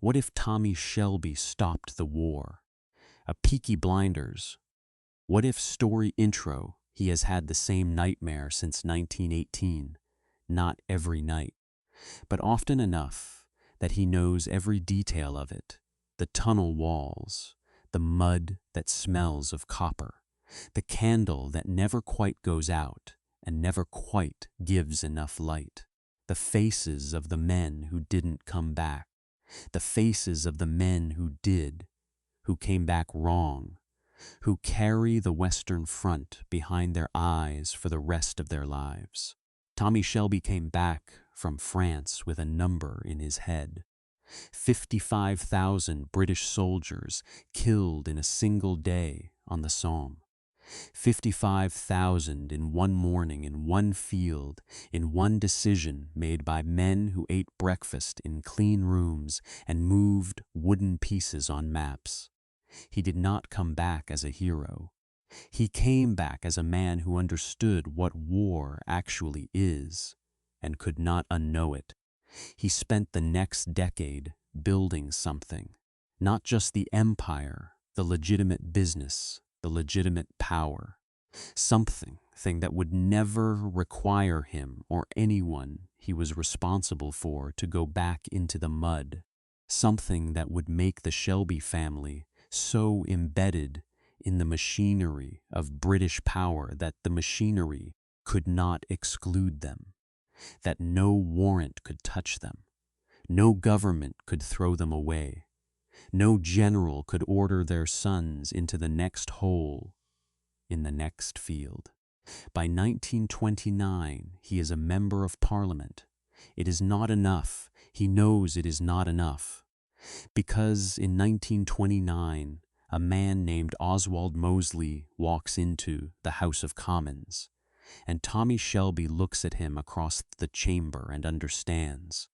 What if Tommy Shelby stopped the war? A Peaky Blinders. What if story intro, he has had the same nightmare since 1918, not every night, but often enough that he knows every detail of it, the tunnel walls, the mud that smells of copper, the candle that never quite goes out and never quite gives enough light, the faces of the men who didn't come back, the faces of the men who did, who came back wrong, who carry the Western Front behind their eyes for the rest of their lives. Tommy Shelby came back from France with a number in his head. 55,000 British soldiers killed in a single day on the Somme. 55,000 in one morning, in one field, in one decision made by men who ate breakfast in clean rooms and moved wooden pieces on maps. He did not come back as a hero. He came back as a man who understood what war actually is and could not unknow it. He spent the next decade building something, not just the empire, the legitimate business, the legitimate power, something that would never require him or anyone he was responsible for to go back into the mud, something that would make the Shelby family so embedded in the machinery of British power that the machinery could not exclude them, that no warrant could touch them, no government could throw them away, no general could order their sons into the next hole in the next field. By 1929, he is a member of Parliament. It is not enough. He knows it is not enough. Because in 1929, a man named Oswald Mosley walks into the House of Commons, and Tommy Shelby looks at him across the chamber and understands,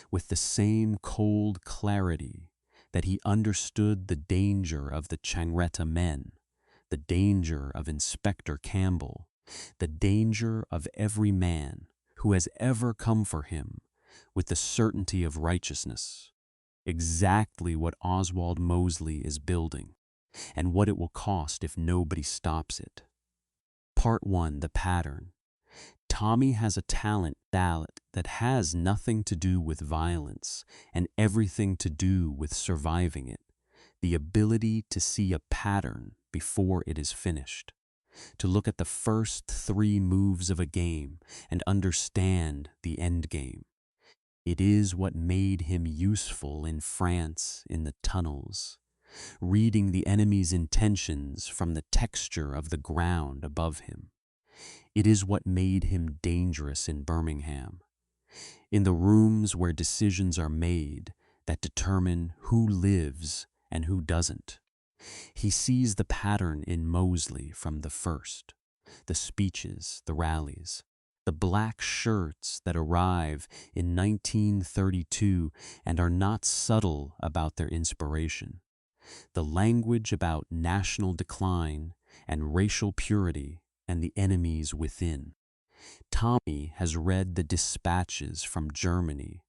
with the same cold clarity that he understood the danger of the Changreta men, the danger of Inspector Campbell, the danger of every man who has ever come for him with the certainty of righteousness, exactly what Oswald Mosley is building, and what it will cost if nobody stops it. Part 1, the pattern. Tommy has a talent that has nothing to do with violence and everything to do with surviving it, the ability to see a pattern before it is finished, to look at the first 3 moves of a game and understand the end game. It is what made him useful in France in the tunnels, reading the enemy's intentions from the texture of the ground above him. It is what made him dangerous in Birmingham, in the rooms where decisions are made that determine who lives and who doesn't. He sees the pattern in Mosley from the first, the speeches, the rallies, the black shirts that arrive in 1932 and are not subtle about their inspiration, the language about national decline and racial purity and the enemies within. Tommy has read the dispatches from Germany.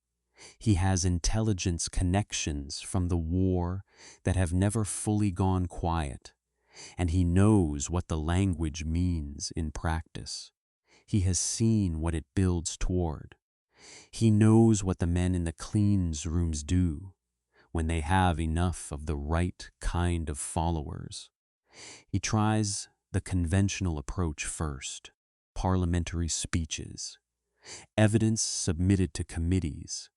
He has intelligence connections from the war that have never fully gone quiet, and he knows what the language means in practice. He has seen what it builds toward. He knows what the men in the cleans rooms do when they have enough of the right kind of followers. He tries the conventional approach first, parliamentary speeches, evidence submitted to committees,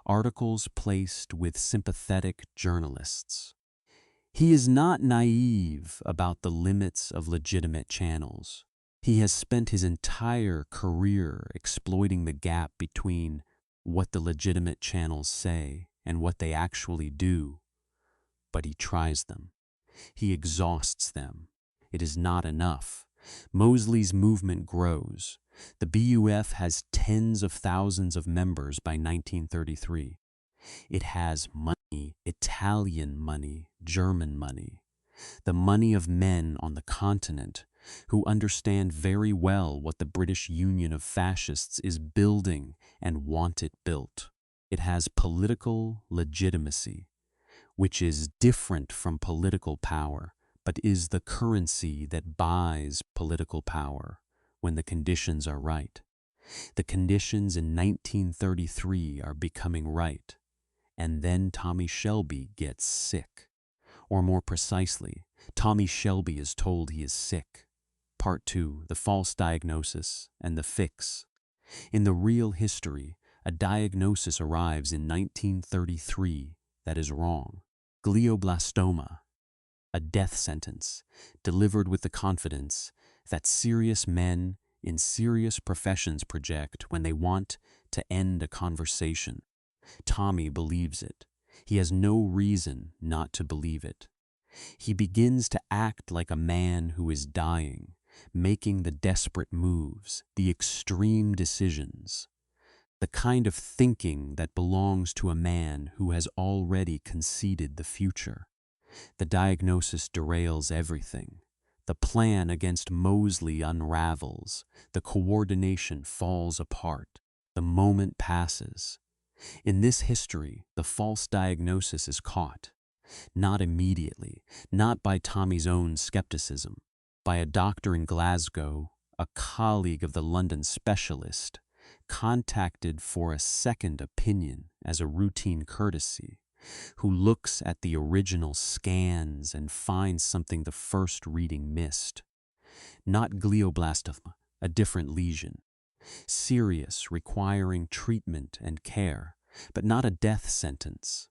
articles placed with sympathetic journalists. He is not naive about the limits of legitimate channels. He has spent his entire career exploiting the gap between what the legitimate channels say and what they actually do. But he tries them. He exhausts them. It is not enough. Mosley's movement grows. The BUF has tens of thousands of members by 1933. It has money, Italian money, German money, the money of men on the continent who understand very well what the British Union of Fascists is building and want it built. It has political legitimacy, which is different from political power, but is the currency that buys political power when the conditions are right. The conditions in 1933 are becoming right, and then Tommy Shelby gets sick. Or more precisely, Tommy Shelby is told he is sick. Part 2, the false diagnosis and the fix. In the real history, a diagnosis arrives in 1933 that is wrong. Glioblastoma, a death sentence, delivered with the confidence that serious men in serious professions project when they want to end a conversation. Tommy believes it. He has no reason not to believe it. He begins to act like a man who is dying, making the desperate moves, the extreme decisions, the kind of thinking that belongs to a man who has already conceded the future. The diagnosis derails everything. The plan against Mosley unravels. The coordination falls apart. The moment passes. In this history, the false diagnosis is caught. Not immediately, not by Tommy's own skepticism, by a doctor in Glasgow, a colleague of the London specialist, contacted for a second opinion as a routine courtesy, who looks at the original scans and finds something the first reading missed. Not glioblastoma, a different lesion. Serious, requiring treatment and care, but not a death sentence.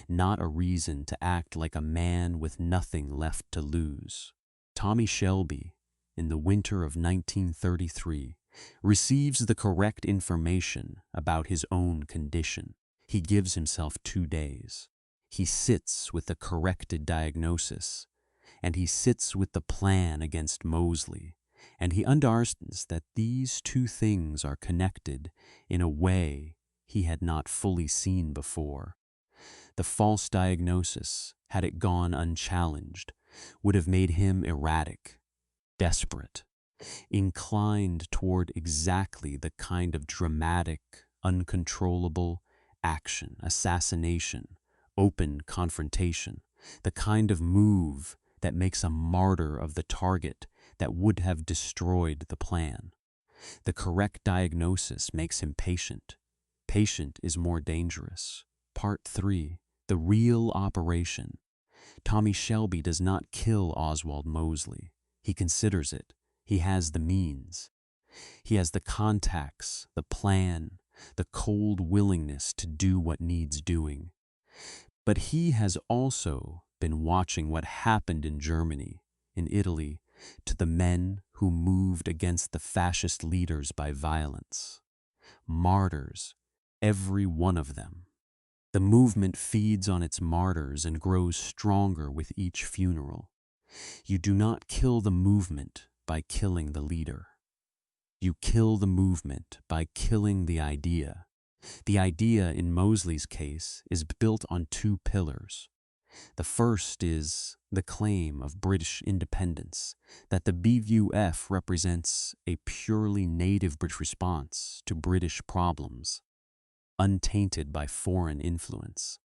Not a reason to act like a man with nothing left to lose. Tommy Shelby, in the winter of 1933, receives the correct information about his own condition. He gives himself 2 days. He sits with the corrected diagnosis, and he sits with the plan against Mosley, and he understands that these two things are connected in a way he had not fully seen before. The false diagnosis, had it gone unchallenged, would have made him erratic, desperate, inclined toward exactly the kind of dramatic, uncontrollable action, assassination, open confrontation, the kind of move that makes a martyr of the target that would have destroyed the plan. The correct diagnosis makes him patient. Patient is more dangerous. Part 3. The real operation. Tommy Shelby does not kill Oswald Mosley. He considers it. He has the means. He has the contacts, the plan, the cold willingness to do what needs doing. But he has also been watching what happened in Germany, in Italy, to the men who moved against the fascist leaders by violence. Martyrs, every one of them. The movement feeds on its martyrs and grows stronger with each funeral. You do not kill the movement by killing the leader. You kill the movement by killing the idea. The idea, in Mosley's case, is built on 2 pillars. The first is the claim of British independence, that the BUF represents a purely native British response to British problems, untainted by foreign influence.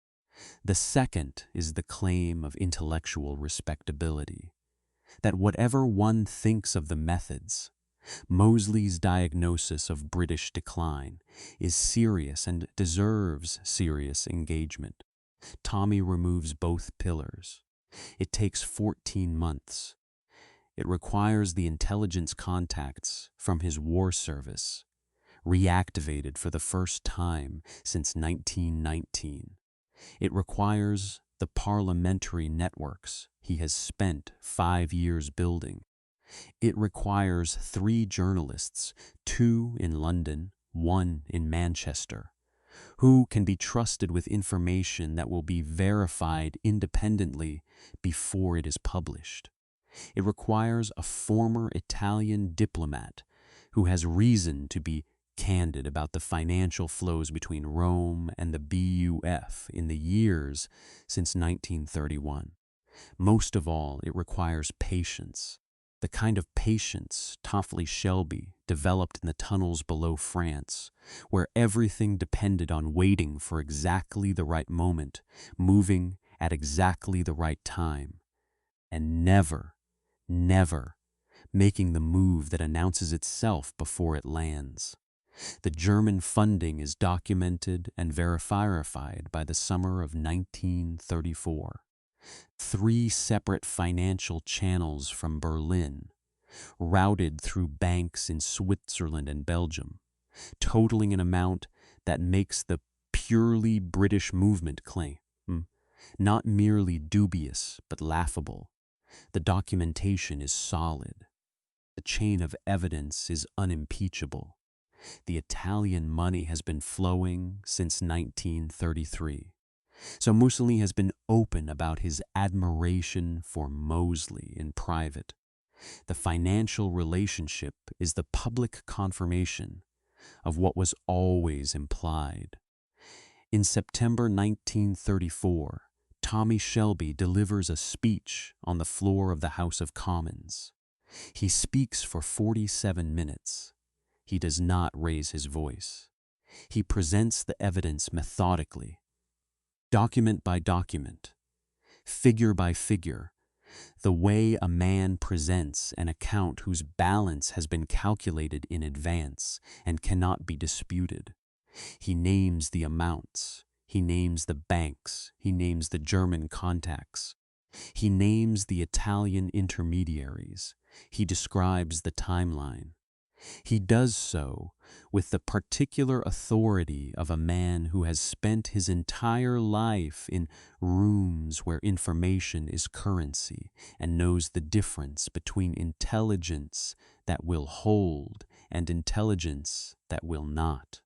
The second is the claim of intellectual respectability, that whatever one thinks of the methods, Mosley's diagnosis of British decline is serious and deserves serious engagement. Tommy removes both pillars. It takes 14 months. It requires the intelligence contacts from his war service, reactivated for the first time since 1919. It requires the parliamentary networks he has spent 5 years building. It requires 3 journalists, 2 in London, 1 in Manchester, who can be trusted with information that will be verified independently before it is published. It requires a former Italian diplomat who has reason to be candid about the financial flows between Rome and the BUF in the years since 1931. Most of all, it requires patience. the kind of patience Tommy Shelby developed in the tunnels below France, where everything depended on waiting for exactly the right moment, moving at exactly the right time, and never, never making the move that announces itself before it lands. The German funding is documented and verified by the summer of 1934. 3 separate financial channels from Berlin, routed through banks in Switzerland and Belgium, totaling an amount that makes the purely British movement claim not merely dubious but laughable. The documentation is solid. The chain of evidence is unimpeachable. The Italian money has been flowing since 1933. So Mosley has been open about his admiration for Mosley in private. The financial relationship is the public confirmation of what was always implied. In September 1934, Tommy Shelby delivers a speech on the floor of the House of Commons. He speaks for 47 minutes. He does not raise his voice. He presents the evidence methodically, document by document, figure by figure, the way a man presents an account whose balance has been calculated in advance and cannot be disputed. He names the amounts, he names the banks, he names the German contacts, he names the Italian intermediaries, he describes the timeline. He does so with the particular authority of a man who has spent his entire life in rooms where information is currency and knows the difference between intelligence that will hold and intelligence that will not.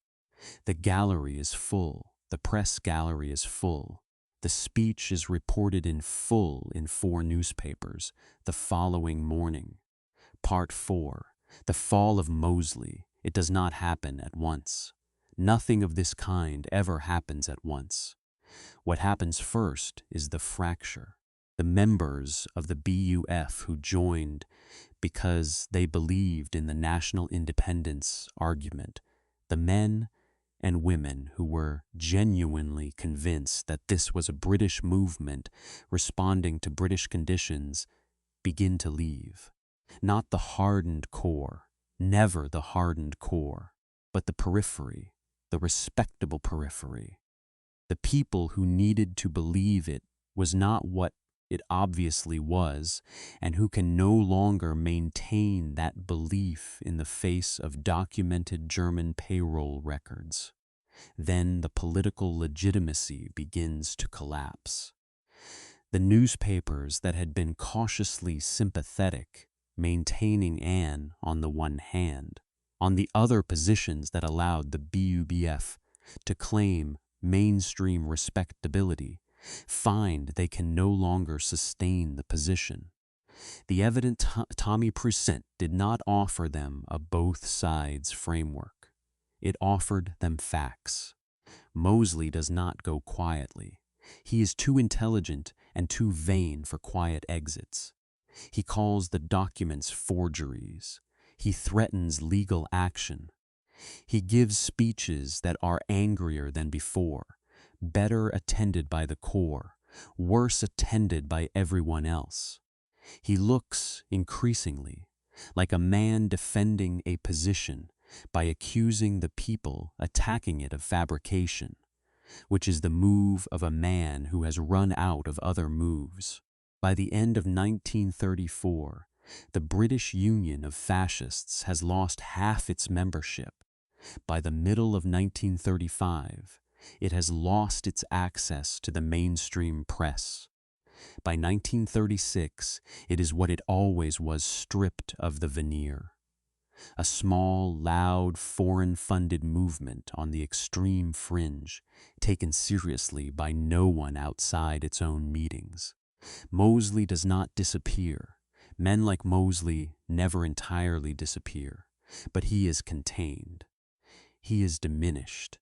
The gallery is full. The press gallery is full. The speech is reported in full in 4 newspapers the following morning. Part 4. The fall of Mosley. It does not happen at once. Nothing of this kind ever happens at once. What happens first is the fracture. The members of the BUF who joined because they believed in the national independence argument, the men and women who were genuinely convinced that this was a British movement responding to British conditions, begin to leave. Not the hardened core, never the hardened core, but the periphery, the respectable periphery. The people who needed to believe it was not what it obviously was, and who can no longer maintain that belief in the face of documented German payroll records. Then the political legitimacy begins to collapse. The newspapers that had been cautiously sympathetic, maintaining Anne on the one hand, on the other positions that allowed the BUBF to claim mainstream respectability, find they can no longer sustain the position. The evidence Tommy present did not offer them a both sides framework. It offered them facts. Mosley does not go quietly. He is too intelligent and too vain for quiet exits. He calls the documents forgeries. He threatens legal action. He gives speeches that are angrier than before, better attended by the core, worse attended by everyone else. He looks, increasingly, like a man defending a position by accusing the people attacking it of fabrication, which is the move of a man who has run out of other moves. By the end of 1934, the British Union of Fascists has lost half its membership. By the middle of 1935, it has lost its access to the mainstream press. By 1936, it is what it always was, stripped of the veneer. A small, loud, foreign-funded movement on the extreme fringe, taken seriously by no one outside its own meetings. Mosley does not disappear. Men like Mosley never entirely disappear, but he is contained. He is diminished.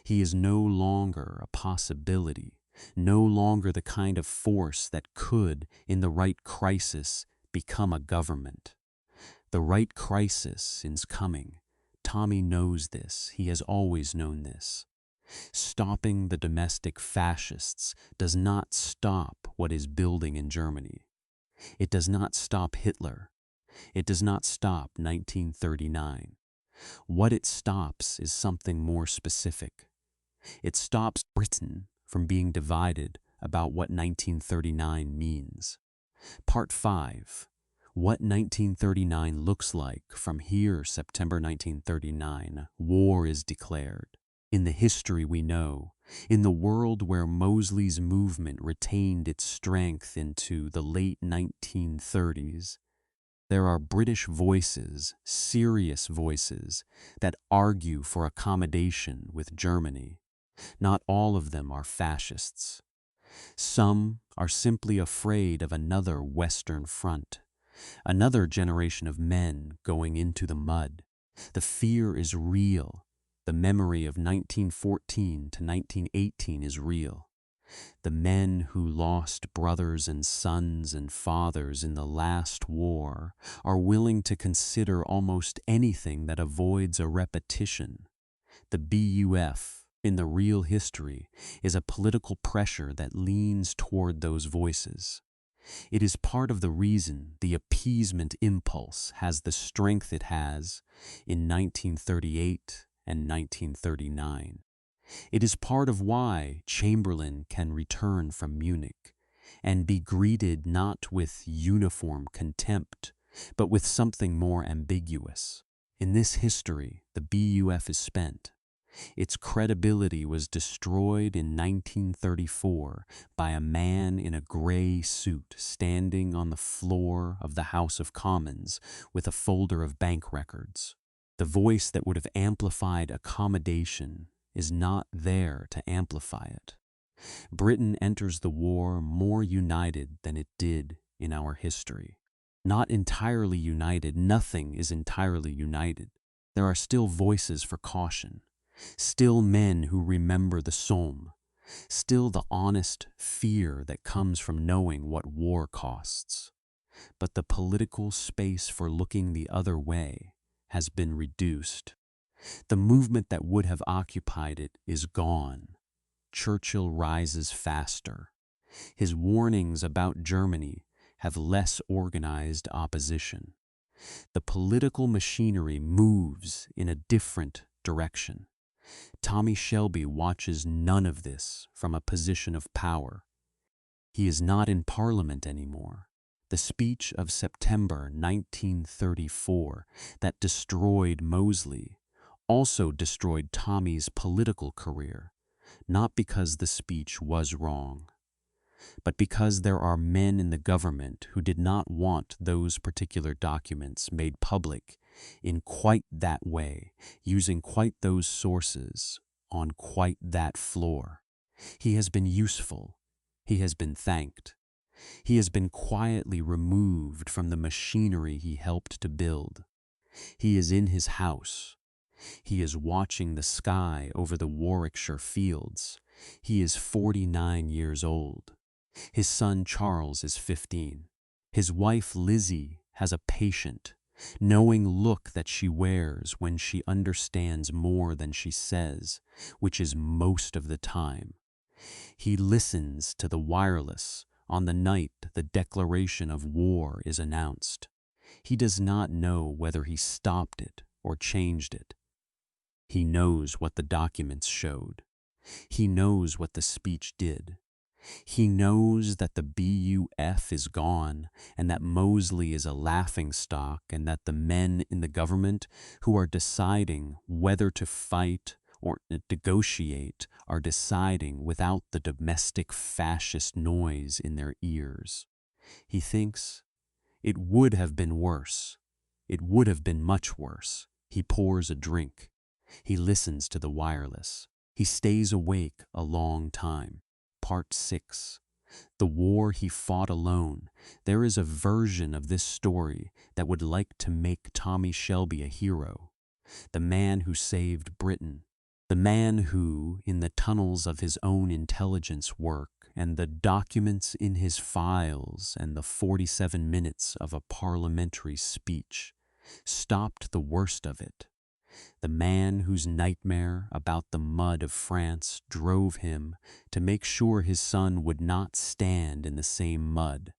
He is no longer a possibility, no longer the kind of force that could, in the right crisis, become a government. The right crisis is coming. Tommy knows this. He has always known this. Stopping the domestic fascists does not stop what is building in Germany. It does not stop Hitler. It does not stop 1939. What it stops is something more specific. It stops Britain from being divided about what 1939 means. Part 5. What 1939 looks like from here, September 1939. War is declared. In the history we know, in the world where Mosley's movement retained its strength into the late 1930s, there are British voices, serious voices, that argue for accommodation with Germany. Not all of them are fascists. Some are simply afraid of another Western Front, another generation of men going into the mud. The fear is real. The memory of 1914 to 1918 is real. The men who lost brothers and sons and fathers in the last war are willing to consider almost anything that avoids a repetition. The BUF, in the real history, is a political pressure that leans toward those voices. It is part of the reason the appeasement impulse has the strength it has in 1938 and 1939. It is part of why Chamberlain can return from Munich and be greeted not with uniform contempt, but with something more ambiguous. In this history, the BUF is spent. Its credibility was destroyed in 1934 by a man in a gray suit standing on the floor of the House of Commons with a folder of bank records. The voice that would have amplified accommodation is not there to amplify it. Britain enters the war more united than it did in our history. Not entirely united, nothing is entirely united. There are still voices for caution, still men who remember the Somme, still the honest fear that comes from knowing what war costs. But the political space for looking the other way has been reduced. The movement that would have occupied it is gone. Churchill rises faster. His warnings about Germany have less organized opposition. The political machinery moves in a different direction. Tommy Shelby watches none of this from a position of power. He is not in Parliament anymore. The speech of September 1934 that destroyed Mosley also destroyed Tommy's political career, not because the speech was wrong, but because there are men in the government who did not want those particular documents made public in quite that way, using quite those sources on quite that floor. He has been useful. He has been thanked. He has been quietly removed from the machinery he helped to build. He is in his house. He is watching the sky over the Warwickshire fields. He is 49 years old. His son Charles is 15. His wife Lizzie has a patient, knowing look that she wears when she understands more than she says, which is most of the time. He listens to the wireless on the night the declaration of war is announced. He does not know whether he stopped it or changed it. He knows what the documents showed. He knows what the speech did. He knows that the BUF is gone and that Mosley is a laughingstock and that the men in the government who are deciding whether to fight or negotiate are deciding without the domestic fascist noise in their ears. He thinks, it would have been worse. It would have been much worse. He pours a drink. He listens to the wireless. He stays awake a long time. Part 6. The war he fought alone. There is a version of this story that would like to make Tommy Shelby a hero. The man who saved Britain. The man who, in the tunnels of his own intelligence work and the documents in his files and the 47 minutes of a parliamentary speech stopped the worst of it. The man whose nightmare about the mud of France drove him to make sure his son would not stand in the same mud.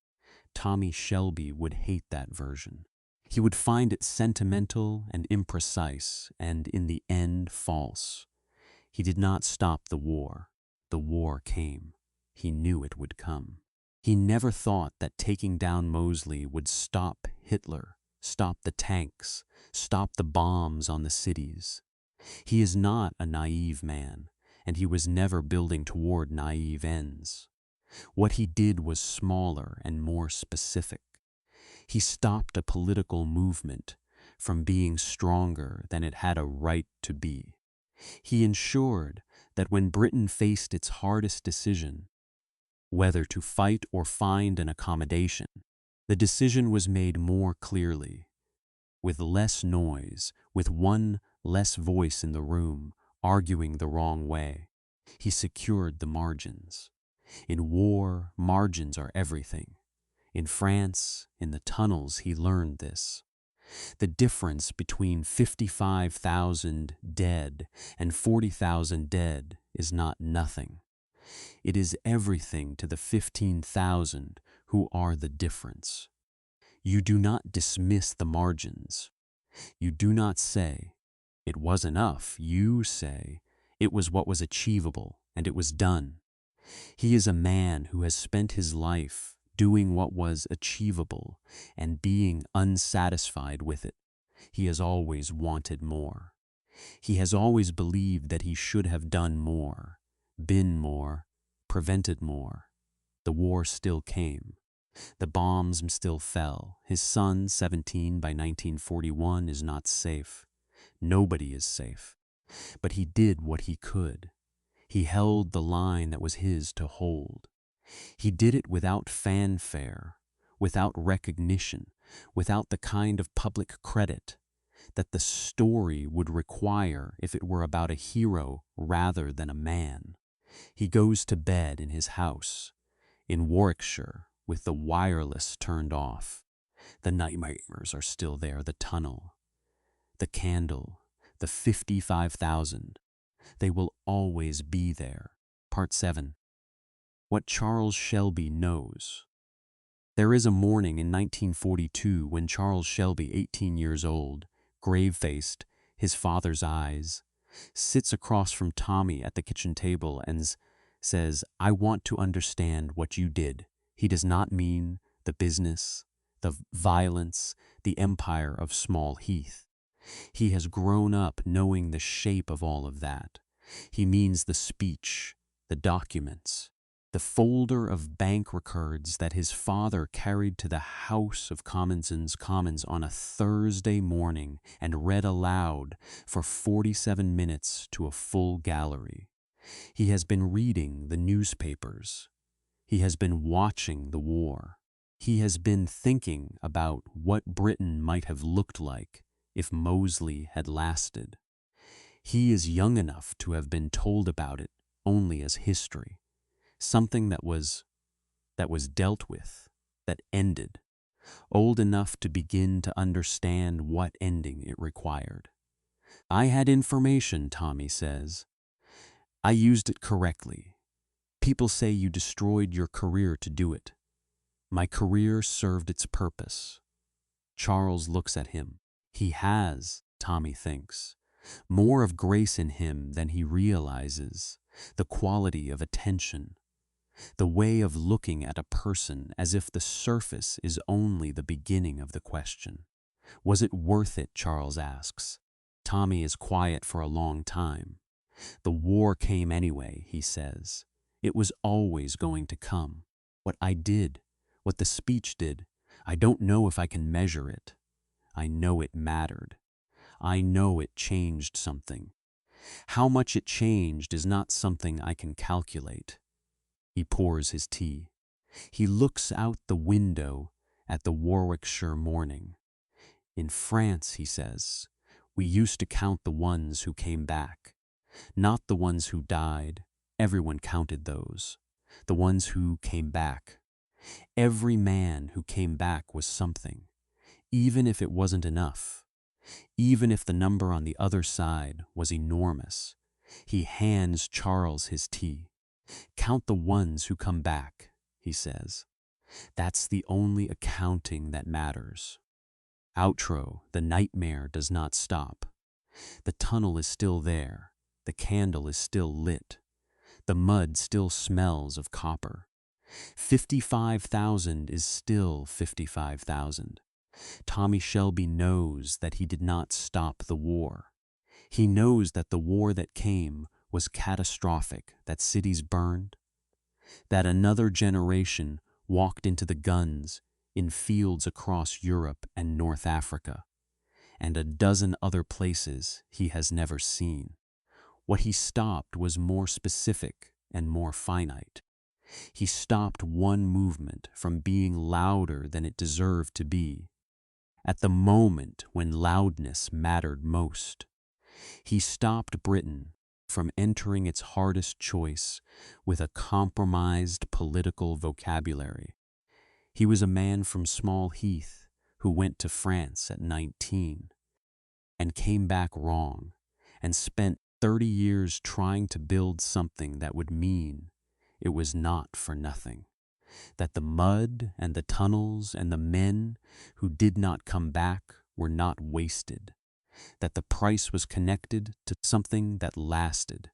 Tommy Shelby would hate that version. He would find it sentimental and imprecise, and in the end false. He did not stop the war. The war came. He knew it would come. He never thought that taking down Mosley would stop Hitler, stop the tanks, stop the bombs on the cities. He is not a naive man, and he was never building toward naive ends. What he did was smaller and more specific. He stopped a political movement from being stronger than it had a right to be. He ensured that when Britain faced its hardest decision, whether to fight or find an accommodation, the decision was made more clearly, with less noise, with one less voice in the room arguing the wrong way. He secured the margins. In war, margins are everything. In France, in the tunnels, he learned this. The difference between 55,000 dead and 40,000 dead is not nothing. It is everything to the 15,000 who are the difference. You do not dismiss the margins. You do not say, it was enough. You say, it was what was achievable, and it was done. He is a man who has spent his life doing what was achievable and being unsatisfied with it. He has always wanted more. He has always believed that he should have done more, been more, prevented more. The war still came. The bombs still fell. His son, 17 by 1941, is not safe. Nobody is safe. But he did what he could. He held the line that was his to hold. He did it without fanfare, without recognition, without the kind of public credit that the story would require if it were about a hero rather than a man. He goes to bed in his house in Warwickshire with the wireless turned off. The nightmares are still there, the tunnel, the candle, the 55,000. They will always be there. Part 7. What Charles Shelby knows. There is a morning in 1942 when Charles Shelby, 18 years old, grave-faced, his father's eyes, sits across from Tommy at the kitchen table and says, "I want to understand what you did." He does not mean the business, the violence, the empire of Small Heath. He has grown up knowing the shape of all of that. He means the speech, the documents, the folder of bank records that his father carried to the House of Commons on a Thursday morning and read aloud for 47 minutes to a full gallery. He has been reading the newspapers. He has been watching the war. He has been thinking about what Britain might have looked like if Mosley had lasted. He is young enough to have been told about it only as history, something that was dealt with, that ended, old enough to begin to understand what ending it required. I had information, Tommy says. I used it correctly. People say you destroyed your career to do it. My career served its purpose. Charles looks at him. He has, Tommy thinks, more of grace in him than he realizes, the quality of attention, the way of looking at a person as if the surface is only the beginning of the question. Was it worth it, Charles asks. Tommy is quiet for a long time. The war came anyway, he says. It was always going to come. What I did, what the speech did, I don't know if I can measure it. I know it mattered. I know it changed something. How much it changed is not something I can calculate. He pours his tea. He looks out the window at the Warwickshire morning. In France, he says, we used to count the ones who came back, not the ones who died. Everyone counted those. the ones who came back. Every man who came back was something, even if it wasn't enough. Even if the number on the other side was enormous. He hands Charles his tea. "Count the ones who come back," he says. "That's the only accounting that matters." Outro, the nightmare does not stop. The tunnel is still there. The candle is still lit. The mud still smells of copper. 55,000 is still 55,000. Tommy Shelby knows that he did not stop the war. He knows that the war that came was catastrophic, that cities burned, that another generation walked into the guns in fields across Europe and North Africa, and a dozen other places he has never seen. What he stopped was more specific and more finite. He stopped one movement from being louder than it deserved to be, at the moment when loudness mattered most. He stopped Britain from entering its hardest choice with a compromised political vocabulary. He was a man from Small Heath who went to France at 19 and came back wrong and spent 30 years trying to build something that would mean it was not for nothing, that the mud and the tunnels and the men who did not come back were not wasted, that the price was connected to something that lasted.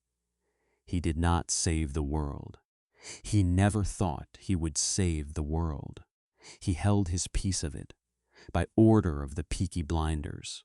He did not save the world. He never thought he would save the world. He held his piece of it by order of the Peaky blinders.